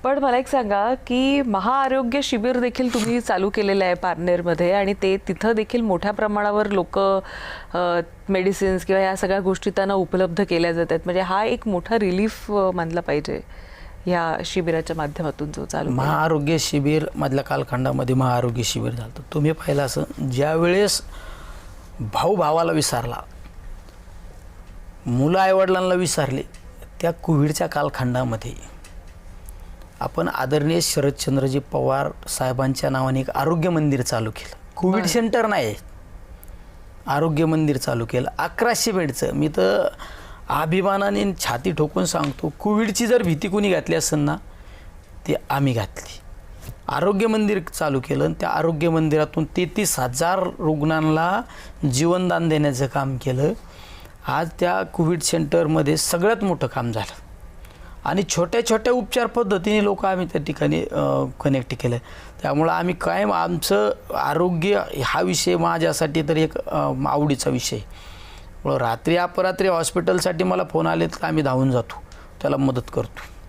पण मला एक सांगा की महाआरोग्य शिबिर देखील तुम्ही चालू केलेलं आहे पारनेरमध्ये आणि ते तिथं देखील मोठ्या प्रमाणावर लोक मेडिसिन्स किंवा या सगळ्या गोष्टी त्यांना उपलब्ध केल्या जातात, म्हणजे हा एक मोठा रिलीफ मानला पाहिजे या शिबिराच्या माध्यमातून जो चालू महाआरोग्य शिबिर मधल्या कालखंडामध्ये महाआरोग्य शिबिर झालं. तुम्ही पाहिलं असं, ज्यावेळेस भाऊ भावाला विसरला, मुलं आईवडिलांना विसरले, त्या कोविडच्या कालखंडामध्ये आपण आदरणीय शरदचंद्रजी पवार साहेबांच्या नावाने एक आरोग्य मंदिर चालू केलं. कोविड सेंटर नाही, आरोग्य मंदिर चालू केलं 1100 बेडचं. मी तर अभिमानाने छाती ठोकून सांगतो, कोविडची जर भीती कोणी घातली असेल ना, ती आम्ही घातली. आरोग्य मंदिर चालू केलं आणि त्या आरोग्य मंदिरातून 33,000 रुग्णांना जीवनदान देण्याचं काम केलं. आज त्या कोविड सेंटरमध्ये सगळ्यात मोठं काम झालं आणि छोट्या छोट्या उपचार पद्धतीने लोक आम्ही त्या ठिकाणी कनेक्ट केलं. त्यामुळं आम्ही कायम आमचं आरोग्य हा विषय माझ्यासाठी तर एक आवडीचा विषय. रात्री अपरात्री हॉस्पिटलसाठी मला फोन आले तर आम्ही धावून जातो, त्याला मदत करतो.